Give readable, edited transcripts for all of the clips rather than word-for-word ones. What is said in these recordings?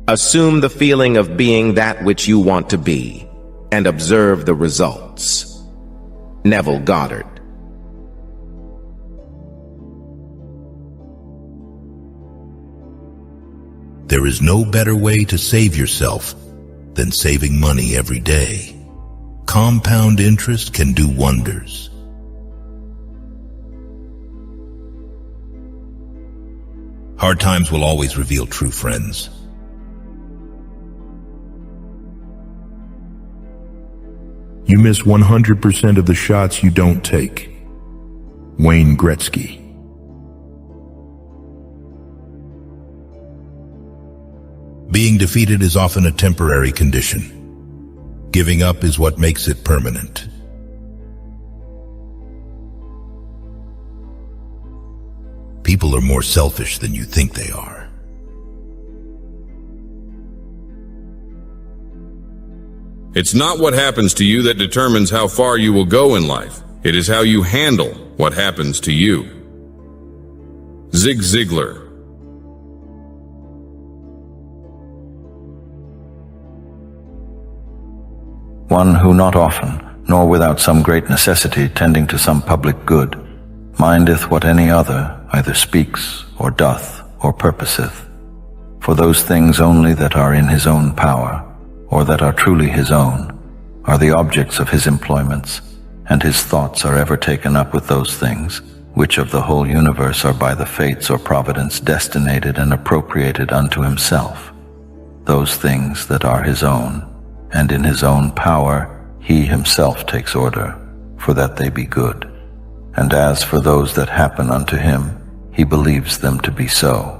Assume the feeling of being that which you want to be, and observe the results. Neville Goddard. There is no better way to save yourself than saving money every day. Compound interest can do wonders. Hard times will always reveal true friends. You miss 100% of the shots you don't take. Wayne Gretzky. Being defeated is often a temporary condition. Giving up is what makes it permanent. People are more selfish than you think they are. It's not what happens to you that determines how far you will go in life. It is how you handle what happens to you. Zig Ziglar. One who not often, nor without some great necessity tending to some public good, mindeth what any other either speaks, or doth, or purposeth, for those things only that are in his own power, or that are truly his own, are the objects of his employments, and his thoughts are ever taken up with those things, which of the whole universe are by the fates or providence destinated and appropriated unto himself, those things that are his own, and in his own power he himself takes order, for that they be good. And as for those that happen unto him, he believes them to be so.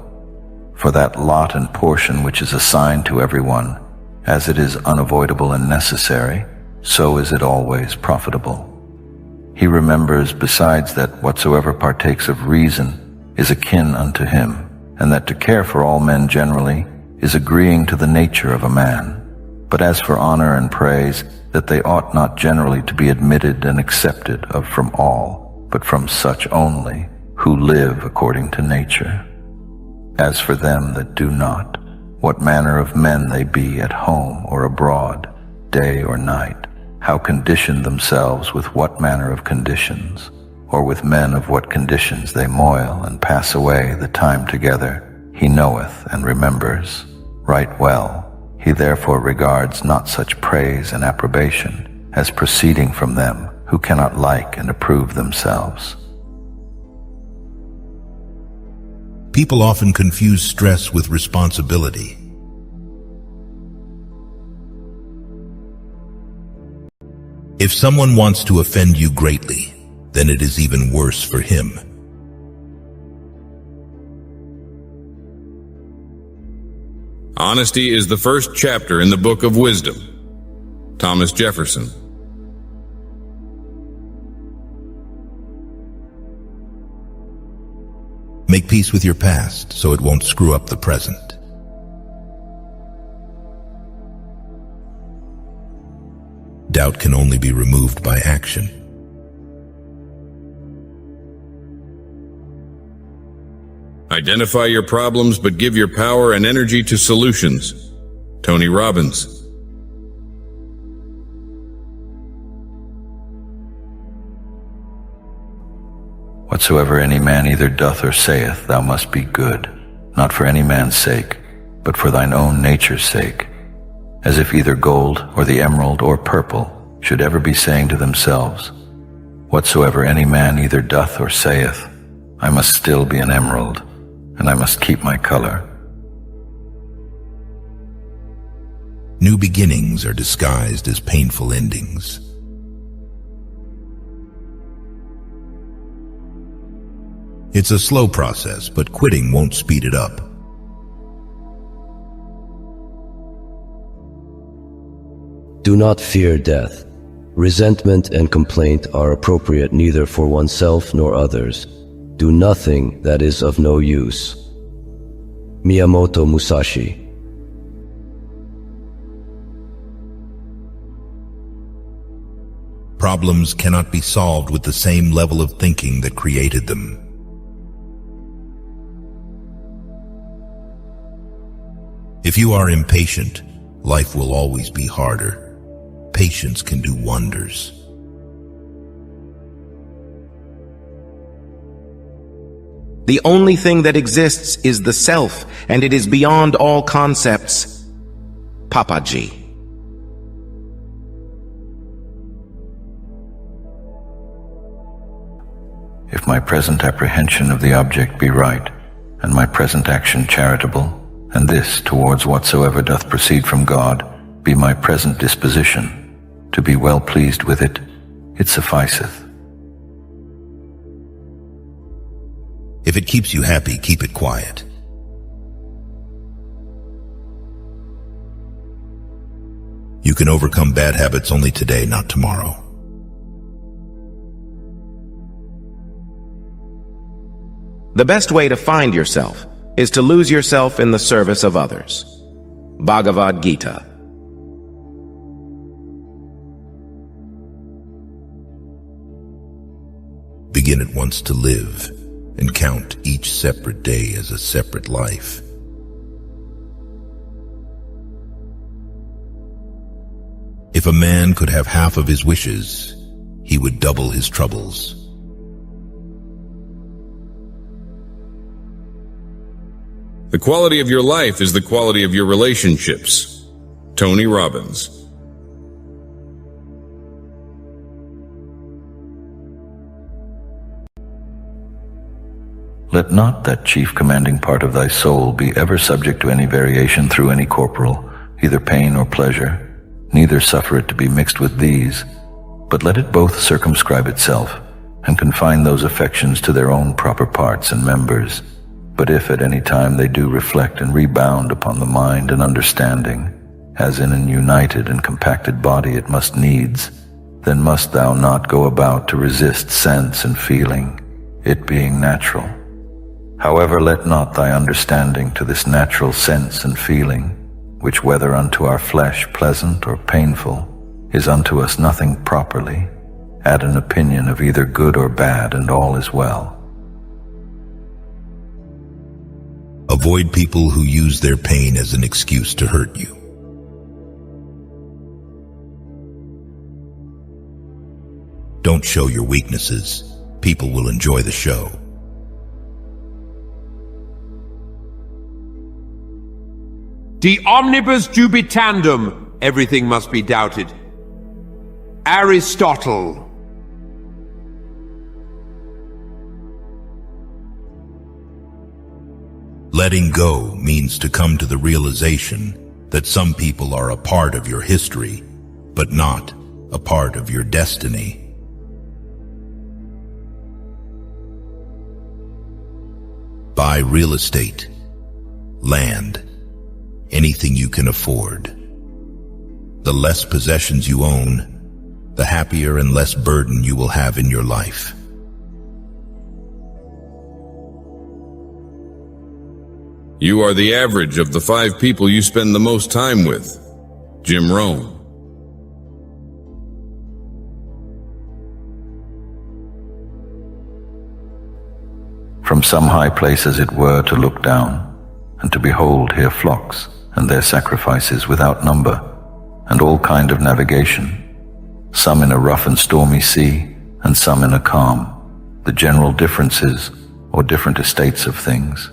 For that lot and portion which is assigned to everyone, as it is unavoidable and necessary, so is it always profitable. He remembers besides that whatsoever partakes of reason is akin unto him, and that to care for all men generally is agreeing to the nature of a man. But as for honor and praise, that they ought not generally to be admitted and accepted of from all, but from such only, who live according to nature. As for them that do not, what manner of men they be at home or abroad, day or night, how condition themselves with what manner of conditions, or with men of what conditions they moil and pass away the time together, he knoweth and remembers right well. He therefore regards not such praise and approbation as proceeding from them who cannot like and approve themselves. People often confuse stress with responsibility. If someone wants to offend you greatly, then it is even worse for him. Honesty is the first chapter in the Book of Wisdom. Thomas Jefferson. Make peace with your past so it won't screw up the present. Doubt can only be removed by action. Identify your problems, but give your power and energy to solutions. Tony Robbins. Whatsoever any man either doth or saith, thou must be good, not for any man's sake, but for thine own nature's sake, as if either gold or the emerald or purple should ever be saying to themselves, whatsoever any man either doth or saith, I must still be an emerald, and I must keep my color. New beginnings are disguised as painful endings. It's a slow process, but quitting won't speed it up. Do not fear death. Resentment and complaint are appropriate neither for oneself nor others. Do nothing that is of no use. Miyamoto Musashi. Problems cannot be solved with the same level of thinking that created them. If you are impatient, life will always be harder. Patience can do wonders. The only thing that exists is the self, and it is beyond all concepts. Papaji. If my present apprehension of the object be right, and my present action charitable, and this towards whatsoever doth proceed from God be my present disposition, to be well pleased with it, it sufficeth. If it keeps you happy, keep it quiet. You can overcome bad habits only today, not tomorrow. The best way to find yourself is to lose yourself in the service of others. Bhagavad Gita. Begin at once to live, and count each separate day as a separate life. If a man could have half of his wishes, he would double his troubles. The quality of your life is the quality of your relationships. Tony Robbins. Let not that chief commanding part of thy soul be ever subject to any variation through any corporal, either pain or pleasure, neither suffer it to be mixed with these, but let it both circumscribe itself, and confine those affections to their own proper parts and members. But if at any time they do reflect and rebound upon the mind and understanding, as in an united and compacted body it must needs, then must thou not go about to resist sense and feeling, it being natural. However, let not thy understanding to this natural sense and feeling, which whether unto our flesh pleasant or painful, is unto us nothing properly, add an opinion of either good or bad, and all is well. Avoid people who use their pain as an excuse to hurt you. Don't show your weaknesses. People will enjoy the show. De omnibus dubitandum, everything must be doubted. Aristotle. Letting go means to come to the realization that some people are a part of your history, but not a part of your destiny. Buy real estate, land, anything you can afford. The less possessions you own, the happier and less burden you will have in your life. You are the average of the 5 people you spend the most time with. Jim Rohn. From some high place as it were to look down, and to behold here flocks, and their sacrifices without number, and all kind of navigation, some in a rough and stormy sea, and some in a calm, the general differences, or different estates of things,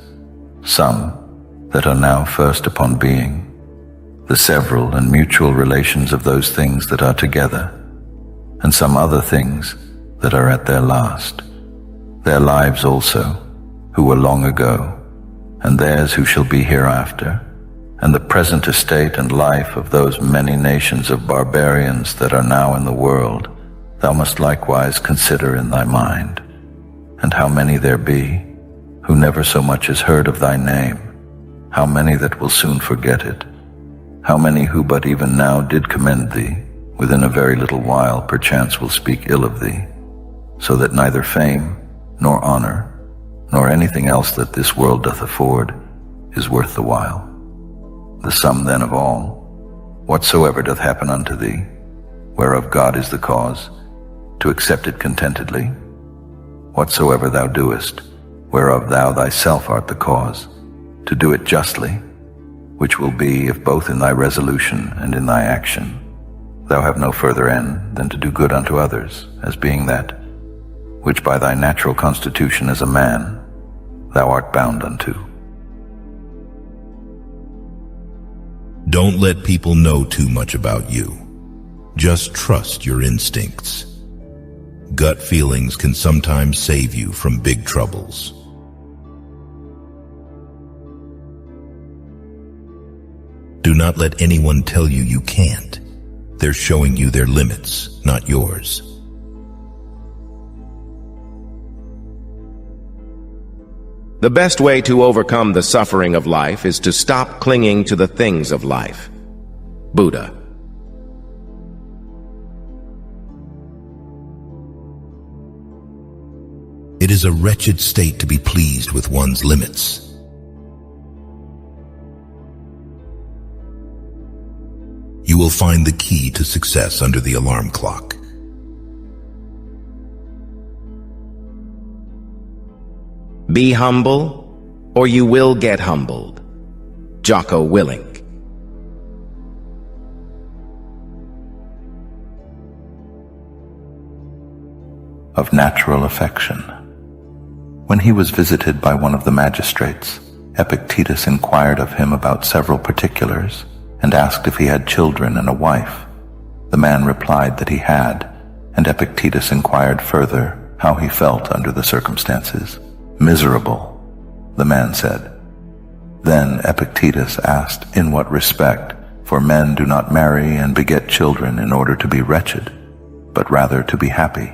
some that are now first upon being, the several and mutual relations of those things that are together, and some other things that are at their last, their lives also, who were long ago, and theirs who shall be hereafter, and the present estate and life of those many nations of barbarians that are now in the world, thou must likewise consider in thy mind, and how many there be, who never so much as heard of thy name, how many that will soon forget it, how many who but even now did commend thee, within a very little while perchance will speak ill of thee, so that neither fame, nor honor, nor anything else that this world doth afford, is worth the while. The sum then of all, whatsoever doth happen unto thee, whereof God is the cause, to accept it contentedly, whatsoever thou doest, whereof thou thyself art the cause, to do it justly, which will be, if both in thy resolution and in thy action, thou have no further end than to do good unto others, as being that, which by thy natural constitution as a man, thou art bound unto. Don't let people know too much about you. Just trust your instincts. Gut feelings can sometimes save you from big troubles. Do not let anyone tell you you can't. They're showing you their limits, not yours. The best way to overcome the suffering of life is to stop clinging to the things of life. Buddha. It is a wretched state to be pleased with one's limits. You will find the key to success under the alarm clock. Be humble, or you will get humbled. Jocko Willink. Of natural affection. When he was visited by one of the magistrates, Epictetus inquired of him about several particulars, and asked if he had children and a wife. The man replied that he had, and Epictetus inquired further how he felt under the circumstances. Miserable, the man said. Then Epictetus asked in what respect, for men do not marry and beget children in order to be wretched, but rather to be happy.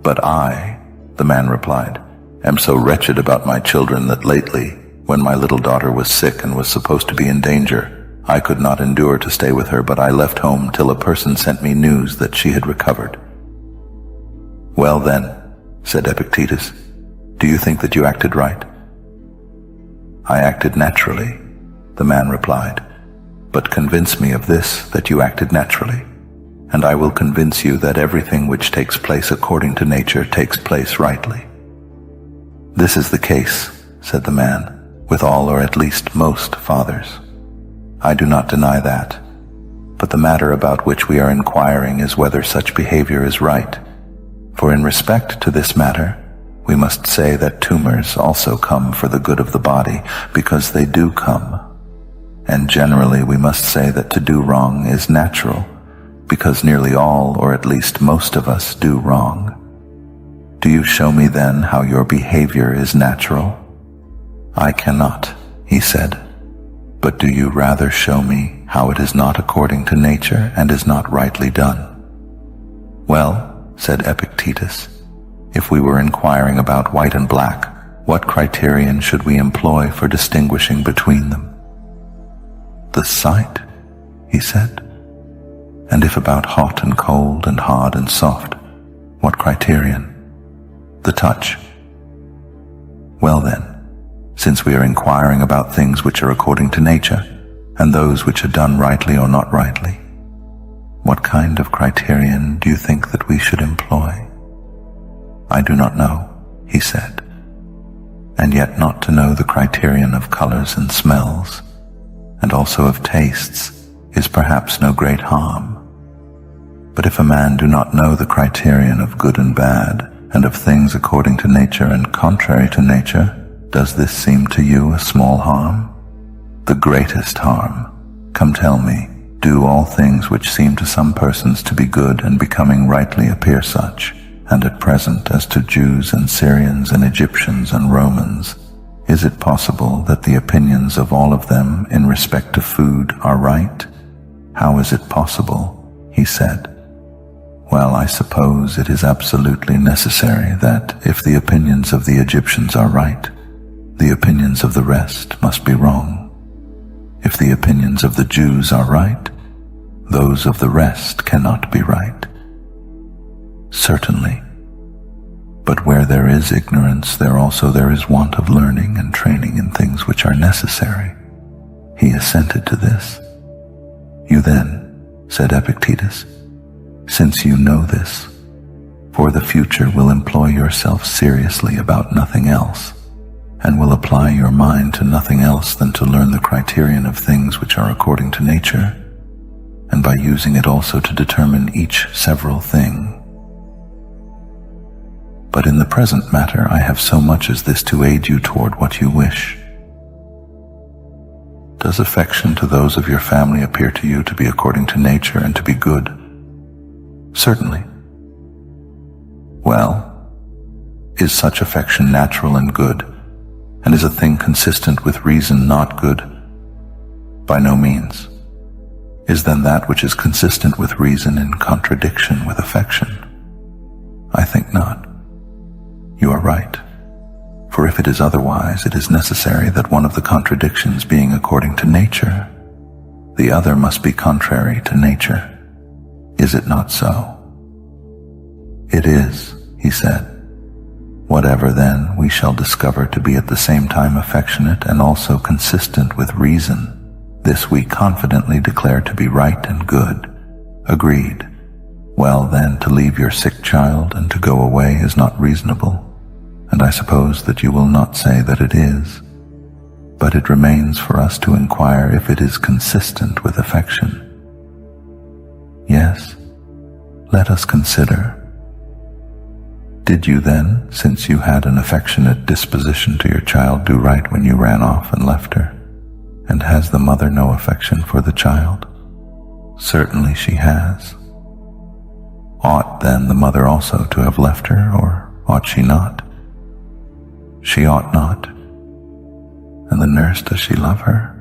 But I, the man replied, am so wretched about my children that lately, when my little daughter was sick and was supposed to be in danger, I could not endure to stay with her, but I left home till a person sent me news that she had recovered. Well then, said Epictetus, do you think that you acted right? I acted naturally, the man replied, but convince me of this, that you acted naturally, and I will convince you that everything which takes place according to nature takes place rightly. This is the case, said the man, with all or at least most fathers. I do not deny that, but the matter about which we are inquiring is whether such behavior is right. For in respect to this matter, we must say that tumors also come for the good of the body, because they do come. And generally we must say that to do wrong is natural, because nearly all, or at least most of us, do wrong. Do you show me then how your behavior is natural? I cannot, he said. But do you rather show me how it is not according to nature and is not rightly done? Well, said Epictetus, if we were inquiring about white and black, what criterion should we employ for distinguishing between them? The sight, he said. And if about hot and cold and hard and soft, what criterion? The touch. Well then, since we are inquiring about things which are according to nature, and those which are done rightly or not rightly, what kind of criterion do you think that we should employ? I do not know, he said, and yet not to know the criterion of colors and smells, and also of tastes, is perhaps no great harm. But if a man do not know the criterion of good and bad, and of things according to nature and contrary to nature, does this seem to you a small harm? The greatest harm. Come tell me, do all things which seem to some persons to be good and becoming rightly appear such, and at present as to Jews and Syrians and Egyptians and Romans, is it possible that the opinions of all of them in respect to food are right? How is it possible? He said. Well, I suppose it is absolutely necessary that, if the opinions of the Egyptians are right, the opinions of the rest must be wrong. If the opinions of the Jews are right, those of the rest cannot be right. Certainly. But where there is ignorance, there is want of learning and training in things which are necessary. He assented to this. You then, said Epictetus, since you know this, for the future will employ yourself seriously about nothing else, and will apply your mind to nothing else than to learn the criterion of things which are according to nature, and by using it also to determine each several thing. But in the present matter I have so much as this to aid you toward what you wish. Does affection to those of your family appear to you to be according to nature and to be good? Certainly. Well, is such affection natural and good, and is a thing consistent with reason not good? By no means. Is then that which is consistent with reason in contradiction with affection? I think not. You are right. For if it is otherwise, it is necessary that one of the contradictions being according to nature, the other must be contrary to nature. Is it not so? It is, he said. Whatever then we shall discover to be at the same time affectionate and also consistent with reason, this we confidently declare to be right and good. Agreed. Well then, to leave your sick child and to go away is not reasonable, and I suppose that you will not say that it is. But it remains for us to inquire if it is consistent with affection. Yes, let us consider. Did you then, since you had an affectionate disposition to your child, do right when you ran off and left her? And has the mother no affection for the child? Certainly she has. Ought then the mother also to have left her, or ought she not? She ought not. And the nurse, does she love her?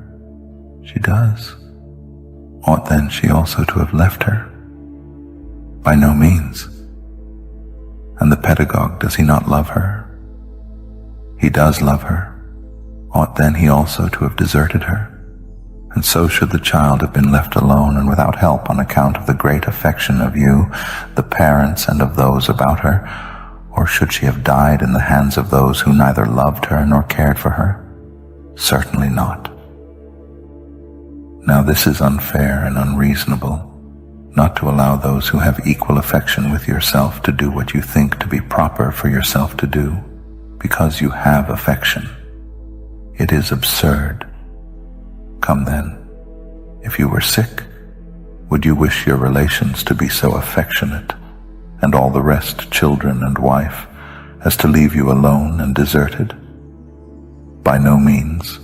She does. Ought then she also to have left her? By no means. And the pedagogue, does he not love her? He does love her. Ought then he also to have deserted her? And so should the child have been left alone and without help on account of the great affection of you, the parents, and of those about her? Or should she have died in the hands of those who neither loved her nor cared for her? Certainly not. Now this is unfair and unreasonable, not to allow those who have equal affection with yourself to do what you think to be proper for yourself to do, because you have affection. It is absurd. Come then, if you were sick, would you wish your relations to be so affectionate, and all the rest children and wife, as to leave you alone and deserted? By no means.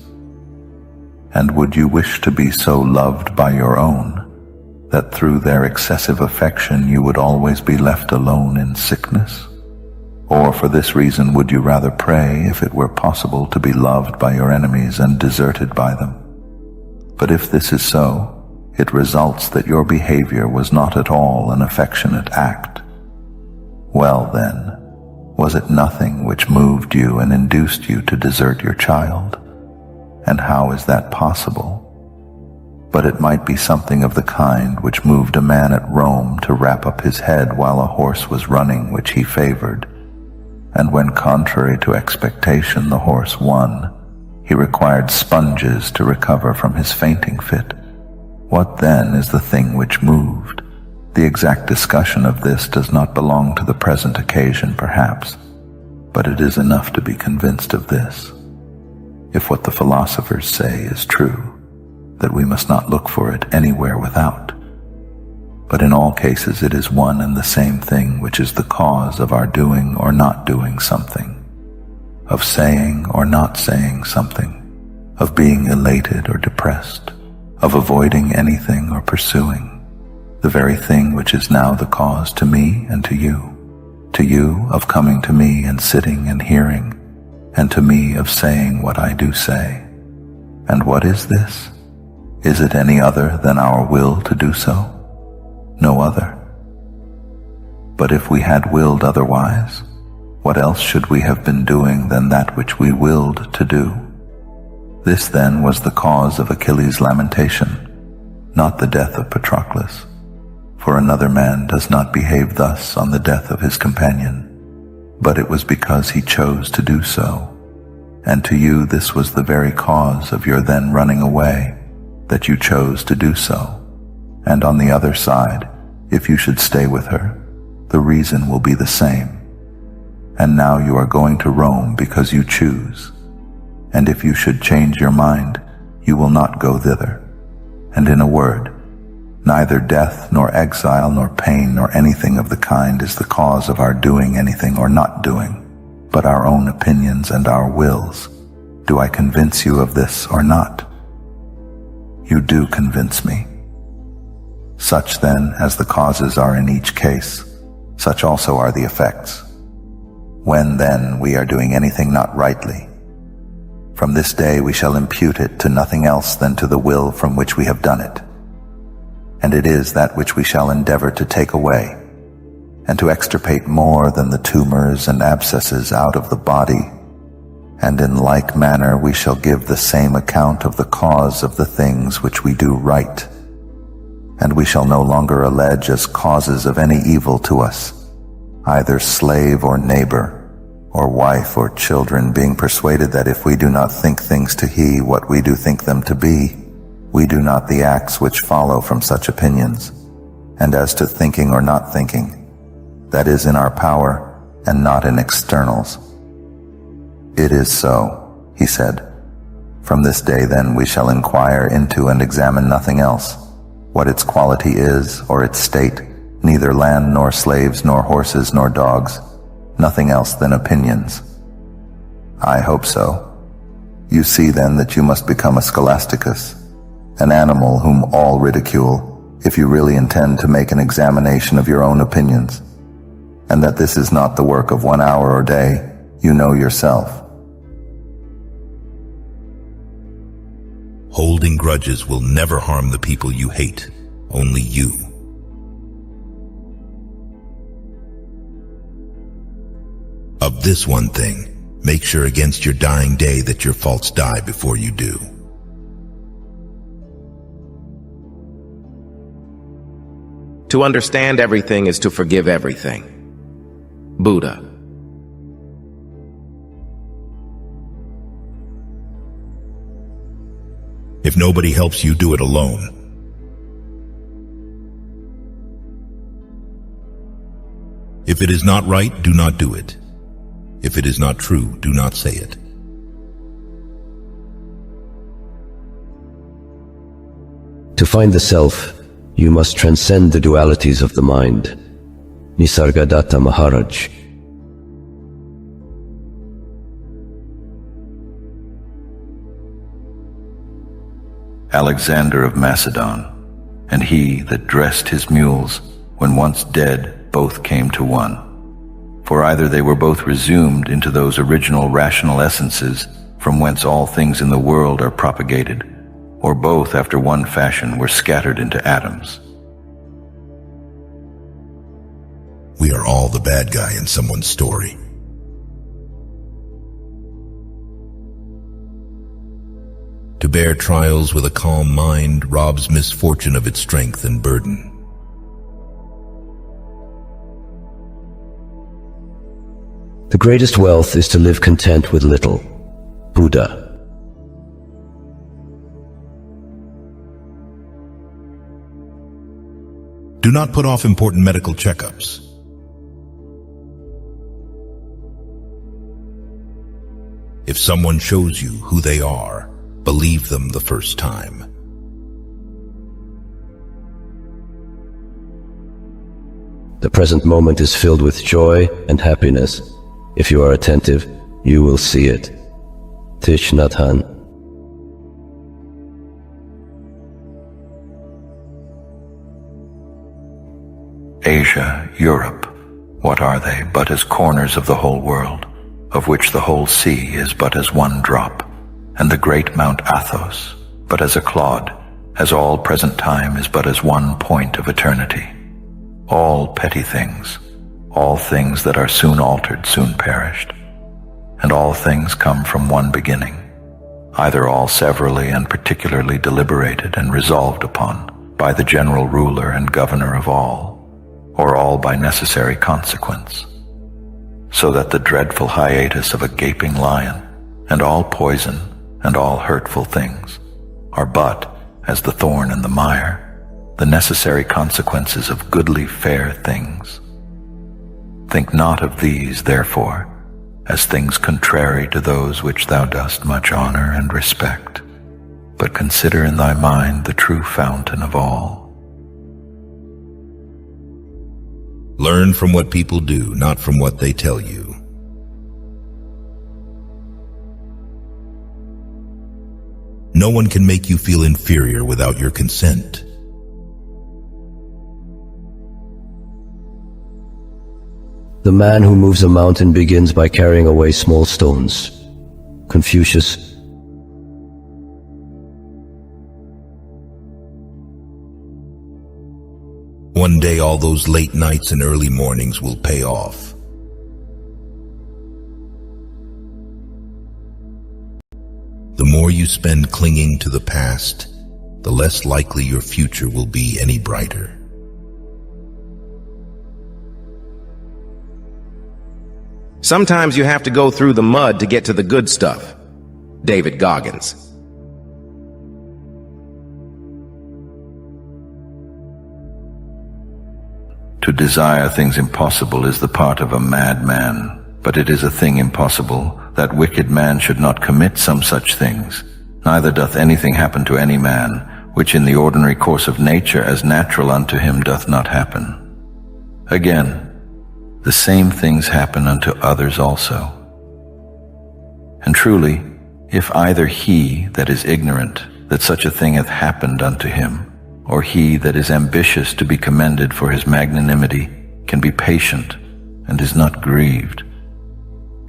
And would you wish to be so loved by your own, that through their excessive affection you would always be left alone in sickness? Or for this reason would you rather pray, if it were possible, to be loved by your enemies and deserted by them? But if this is so, it results that your behavior was not at all an affectionate act. Well then, was it nothing which moved you and induced you to desert your child? And how is that possible? But it might be something of the kind which moved a man at Rome to wrap up his head while a horse was running which he favored, and when contrary to expectation the horse won, he required sponges to recover from his fainting fit. What then is the thing which moved? The exact discussion of this does not belong to the present occasion, perhaps, but it is enough to be convinced of this. If what the philosophers say is true, that we must not look for it anywhere without, but in all cases it is one and the same thing which is the cause of our doing or not doing something, of saying or not saying something, of being elated or depressed, of avoiding anything or pursuing, the very thing which is now the cause to me and to you of coming to me and sitting and hearing, and to me of saying what I do say. And what is this? Is it any other than our will to do so? No other. But if we had willed otherwise, what else should we have been doing than that which we willed to do? This then was the cause of Achilles' lamentation, not the death of Patroclus. For another man does not behave thus on the death of his companion, but it was because he chose to do so. And to you this was the very cause of your then running away, that you chose to do so. And on the other side, if you should stay with her, the reason will be the same. And now you are going to Rome because you choose, and if you should change your mind, you will not go thither. And in a word, neither death, nor exile, nor pain, nor anything of the kind is the cause of our doing anything or not doing, but our own opinions and our wills. Do I convince you of this or not? You do convince me. Such then as the causes are in each case, such also are the effects. When then we are doing anything not rightly, from this day we shall impute it to nothing else than to the will from which we have done it. And it is that which we shall endeavor to take away, and to extirpate more than the tumors and abscesses out of the body. And in like manner we shall give the same account of the cause of the things which we do right. And we shall no longer allege as causes of any evil to us, either slave or neighbor, or wife or children, being persuaded that if we do not think things to he what we do think them to be, we do not the acts which follow from such opinions. And as to thinking or not thinking, that is in our power and not in externals. It is so, he said. From this day then we shall inquire into and examine nothing else, what its quality is or its state, neither land nor slaves nor horses nor dogs, nothing else than opinions. I hope so. You see then that you must become a scholasticus, an animal whom all ridicule, if you really intend to make an examination of your own opinions, and that this is not the work of 1 hour or day, you know yourself. Holding grudges will never harm the people you hate, only you. Of this one thing, make sure against your dying day that your faults die before you do. To understand everything is to forgive everything. Buddha. If nobody helps you, do it alone. If it is not right, do not do it. If it is not true, do not say it. To find the self, you must transcend the dualities of the mind. Nisargadatta Maharaj. Alexander of Macedon, and he that dressed his mules, when once dead, both came to one. For either they were both resumed into those original rational essences from whence all things in the world are propagated, or both after one fashion were scattered into atoms. We are all the bad guy in someone's story. To bear trials with a calm mind robs misfortune of its strength and burden. The greatest wealth is to live content with little. Buddha. Do not put off important medical checkups. If someone shows you who they are, believe them the first time. The present moment is filled with joy and happiness. If you are attentive, you will see it. Thich Nhat Hanh. Asia, Europe, what are they but as corners of the whole world, of which the whole sea is but as one drop, and the great Mount Athos but as a clod, as all present time is but as one point of eternity. All petty things, all things that are soon altered, soon perished, and all things come from one beginning, either all severally and particularly deliberated and resolved upon by the general ruler and governor of all, or all by necessary consequence, so that the dreadful hiatus of a gaping lion, and all poison, and all hurtful things, are but, as the thorn and the mire, the necessary consequences of goodly fair things. Think not of these, therefore, as things contrary to those which thou dost much honor and respect. But consider in thy mind the true fountain of all. Learn from what people do, not from what they tell you. No one can make you feel inferior without your consent. The man who moves a mountain begins by carrying away small stones. Confucius. One day all those late nights and early mornings will pay off. The more you spend clinging to the past, the less likely your future will be any brighter. Sometimes you have to go through the mud to get to the good stuff. David Goggins. To desire things impossible is the part of a madman, but it is a thing impossible that wicked man should not commit some such things. Neither doth anything happen to any man, which in the ordinary course of nature as natural unto him doth not happen. Again, the same things happen unto others also. And truly, if either he that is ignorant that such a thing hath happened unto him, or he that is ambitious to be commended for his magnanimity can be patient and is not grieved,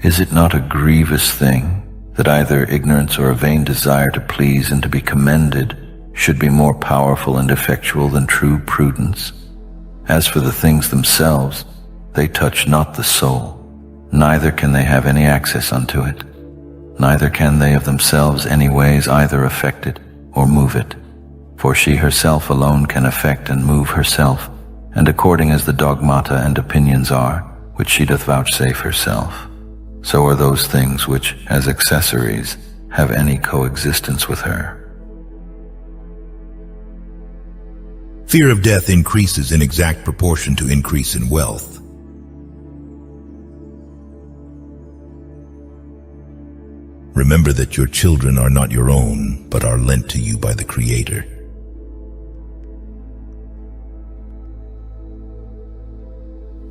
is it not a grievous thing that either ignorance or a vain desire to please and to be commended should be more powerful and effectual than true prudence? As for the things themselves, they touch not the soul, neither can they have any access unto it, neither can they of themselves any ways either affect it or move it. For she herself alone can affect and move herself, and according as the dogmata and opinions are, which she doth vouchsafe herself, so are those things which, as accessories, have any coexistence with her. Fear of death increases in exact proportion to increase in wealth. Remember that your children are not your own, but are lent to you by the Creator.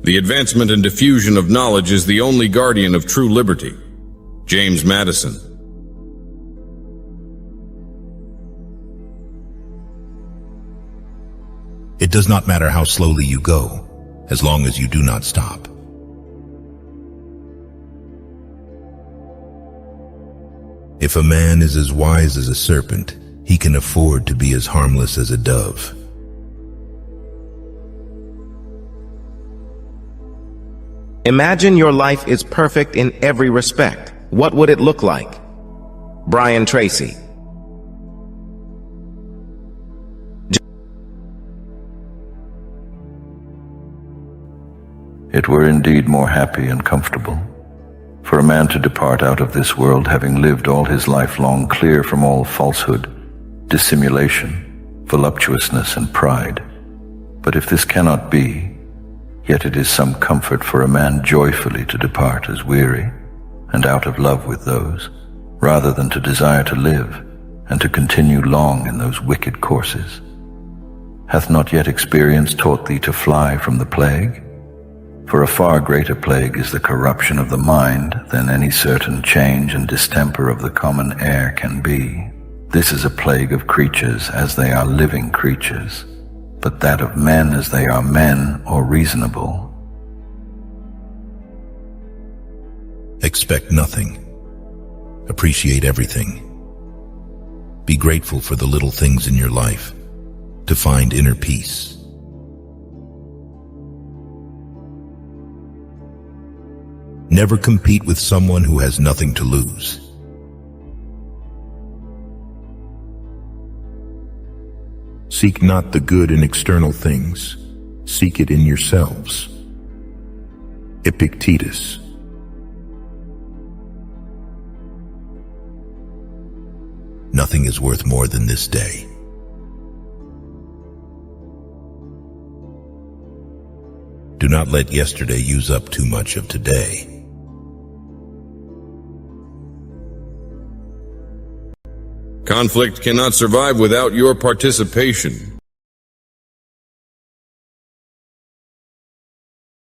The advancement and diffusion of knowledge is the only guardian of true liberty. James Madison. It does not matter how slowly you go, as long as you do not stop. If a man is as wise as a serpent, he can afford to be as harmless as a dove. Imagine your life is perfect in every respect. What would it look like? Brian Tracy. It were indeed more happy and comfortable for a man to depart out of this world having lived all his life long clear from all falsehood, dissimulation, voluptuousness, and pride. But if this cannot be, yet it is some comfort for a man joyfully to depart as weary and out of love with those, rather than to desire to live and to continue long in those wicked courses. Hath not yet experience taught thee to fly from the plague? For a far greater plague is the corruption of the mind than any certain change and distemper of the common air can be. This is a plague of creatures as they are living creatures, but that of men as they are men or reasonable. Expect nothing. Appreciate everything. Be grateful for the little things in your life to find inner peace. Never compete with someone who has nothing to lose. Seek not the good in external things, seek it in yourselves. Epictetus. Nothing is worth more than this day. Do not let yesterday use up too much of today. Conflict cannot survive without your participation.